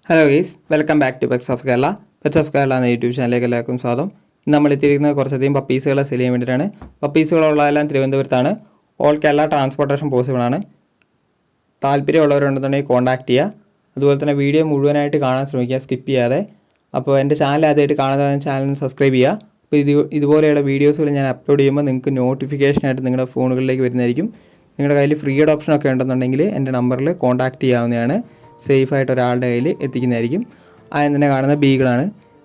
Hello guys, welcome back to Pets of Kerala. Pets of Kerala എന്ന YouTube ചാനലിലേക്ക് എല്ലാവർക്കും സ്വാഗതം. നമ്മൾ എത്തിയിരിക്കുന്നത് കുറച്ചധികം പപ്പീസുകളെ സെയിൽ ചെയ്യാൻ വേണ്ടിയിട്ടാണ്. പപ്പീസുകളുള്ളതെല്ലാം തിരുവനന്തപുരത്താണ്. ഓൾ കേരള ട്രാൻസ്പോർട്ടേഷൻ പോസിബിൾ ആണ്. താല്പര്യമുള്ളവരുണ്ടെന്നുണ്ടെങ്കിൽ കോൺടാക്ട് ചെയ്യുക. അതുപോലെ തന്നെ വീഡിയോ മുഴുവനായിട്ട് കാണാൻ ശ്രമിക്കുക, സ്കിപ്പ് ചെയ്യാതെ. അപ്പോൾ എൻ്റെ ചാനൽ ആദ്യമായിട്ട് കാണുന്ന ചാനൽ സബ്സ്ക്രൈബ് ചെയ്യുക. അപ്പോൾ ഇതുപോലെയുള്ള വീഡിയോസുകൾ ഞാൻ അപ്ലോഡ് ചെയ്യുമ്പോൾ നിങ്ങൾക്ക് നോട്ടിഫിക്കേഷനായിട്ട് നിങ്ങളുടെ ഫോണുകളിലേക്ക് വരുന്നതായിരിക്കും. നിങ്ങളുടെ കയ്യിൽ ഫ്രീയുടെ ഓപ്ഷനൊക്കെ ഉണ്ടെന്നുണ്ടെങ്കിൽ എൻ്റെ നമ്പറിൽ കോൺടാക്ട് ചെയ്യാവുന്നതാണ്. സേഫായിട്ട് ഒരാളുടെ കയ്യിൽ എത്തിക്കുന്നതായിരിക്കും. ആദ്യം തന്നെ കാണുന്ന ബീഗിളാണ്.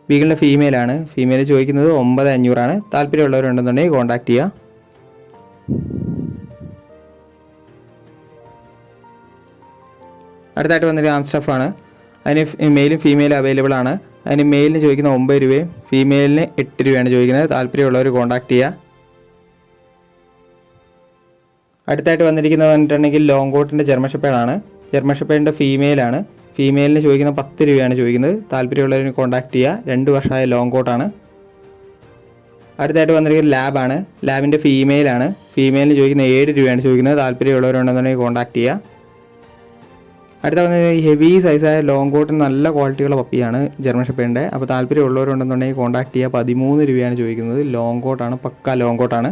ബീഗിളിൻ്റെ ഫീമെയിലാണ്. ഫീമെയിൽ ചോദിക്കുന്നത് 9500 താല്പര്യമുള്ളവരുണ്ടെന്നുണ്ടെങ്കിൽ കോൺടാക്ട് ചെയ്യുക. അടുത്തായിട്ട് വന്നൊരു ആംസ്റ്റഫാണ്. അതിന് മെയിലും ഫീമെയിലും അവൈലബിൾ ആണ്. അതിന് മെയിലിന് ചോദിക്കുന്ന 9 രൂപയും ഫീമെയിലിന് 8 രൂപയാണ് ചോദിക്കുന്നത്. താല്പര്യമുള്ളവർ കോൺടാക്ട് ചെയ്യുക. അടുത്തായിട്ട് വന്നിരിക്കുന്നത് പറഞ്ഞിട്ടുണ്ടെങ്കിൽ ലോങ് കോട്ടിൻ്റെ ജർമ്മൻ ഷെപ്പേർഡാണ്. ജർമ്മൻ ഷെപ്പേർഡിൻ്റെ ഫീമെയിലാണ്. ഫീമെയിലിന് ചോദിക്കുന്ന 10 രൂപയാണ് ചോദിക്കുന്നത്. താല്പര്യമുള്ളവരിന് കോൺടാക്ട് ചെയ്യുക. 2 വർഷമായ ലോങ് കോട്ടാണ്. അടുത്തായിട്ട് വന്നിരിക്കുന്നത് ലാബാണ്. ലാബിൻ്റെ ഫീമെയിലാണ്. ഫീമെയിലിന് ചോദിക്കുന്ന 7 രൂപയാണ് ചോദിക്കുന്നത്. താല്പര്യമുള്ളവരുണ്ടെന്നുണ്ടെങ്കിൽ കോൺടാക്ട് ചെയ്യുക. അടുത്ത വന്നത് ഹെവി സൈസായ ലോങ് കോട്ടിന് നല്ല ക്വാളിറ്റിയുള്ള പപ്പിയാണ് ജർമ്മൻ ഷെപ്പേർഡിൻ്റെ. അപ്പോൾ താല്പര്യമുള്ളവരുണ്ടെന്നുണ്ടെങ്കിൽ കോൺടാക്ട് ചെയ്യുക. 13 രൂപയാണ് ചോദിക്കുന്നത്. ലോങ് കോട്ടാണ്, പക്ക ലോങ് കോട്ടാണ്.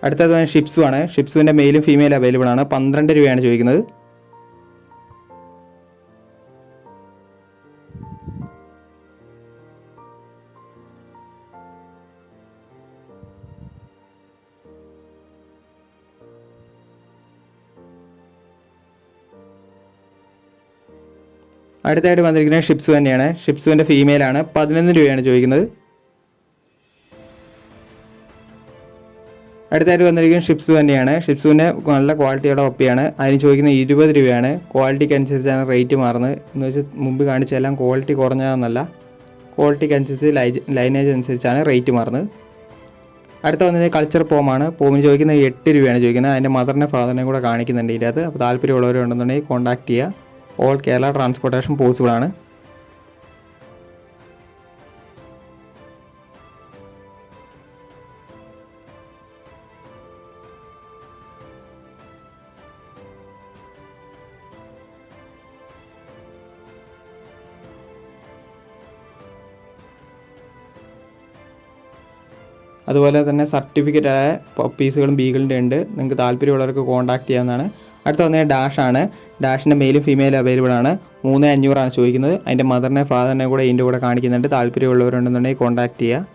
അടുത്തത് ഷിപ്സു ആണ്. ഷിപ്സുവിൻ്റെ മെയിലും ഫീമെയിലും അവൈലബിൾ ആണ്. 12 രൂപയാണ് ചോദിക്കുന്നത്. അടുത്തായിട്ട് വന്നിരിക്കുന്നത് ഷിപ്സു തന്നെയാണ്. ഷിപ്സുവിൻ്റെ ഫീമെയിലാണ്. 11 രൂപയാണ് ചോദിക്കുന്നത്. അടുത്തായിട്ട് വന്നിരിക്കുന്നത് ഷിപ്സു തന്നെയാണ്. ഷിപ്സുവിൻ്റെ നല്ല ക്വാളിറ്റിയുള്ള പപ്പിയാണ്. അതിന് ചോദിക്കുന്ന 20 രൂപയാണ്. ക്വാളിറ്റിക്ക് അനുസരിച്ചാണ് റേറ്റ് മാറുന്നത്. എന്ന് വെച്ചാൽ മുമ്പ് കാണിച്ചെല്ലാം ക്വാളിറ്റി കുറഞ്ഞതെന്നല്ല, ക്വാളിറ്റിക്ക് അനുസരിച്ച് ലൈനേജ് അനുസരിച്ചാണ് റേറ്റ് മാറുന്നത്. അടുത്ത വന്നത് കൾച്ചർ പോമാണ്. പോമിന് ചോദിക്കുന്നത് 8 രൂപയാണ് ചോദിക്കുന്നത്. അതിൻ്റെ മദറിനെ ഫാദറിനെ കൂടെ കാണിക്കുന്നുണ്ട് ഇതിനകത്ത്. അപ്പോൾ താല്പര്യമുള്ളവരുണ്ടെന്നുണ്ടെങ്കിൽ കോൺടാക്ട് ചെയ്യുക. ഓൾ കേരള ട്രാൻസ്പോർട്ടേഷൻ പോസിബിൾ ആണ്. അതുപോലെ തന്നെ സർട്ടിഫിക്കറ്റ് ആയ പപ്പീസുകളും ബീഗിളിൻ്റെ ഉണ്ട്. നിങ്ങൾക്ക് താല്പര്യമുള്ളവർക്ക് കോൺടാക്ട് ചെയ്യാവുന്നതാണ്. അടുത്ത വന്നത് ഡാഷാണ്. ഡാഷിൻ്റെ മെയിലും ഫീമെയിലും അവൈലബിൾ ആണ്. 3500 ചോദിക്കുന്നത്. അതിൻ്റെ മദറിനെ ഫാദറിനെ കൂടെ ഇതിൻ്റെ കൂടെ കാണിക്കുന്നുണ്ട്. താല്പര്യമുള്ളവരുണ്ടെന്നുണ്ടെങ്കിൽ കോൺടാക്ട് ചെയ്യുക.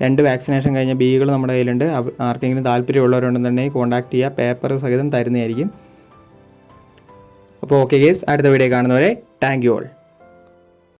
രണ്ട് വാക്സിനേഷൻ കഴിഞ്ഞ ബീഗിൾ നമ്മുടെ കയ്യിലുണ്ട്. ആർക്കെങ്കിലും താല്പര്യമുള്ളവരുണ്ടെന്നുണ്ടെങ്കിൽ കോൺടാക്ട് ചെയ്യുക. പേപ്പർ സഹിതം തരുന്നതായിരിക്കും. അപ്പോൾ ഓക്കെ ഗേസ്, അടുത്ത വീഡിയോ കാണുന്നവരെ താങ്ക് യു ഓൾ.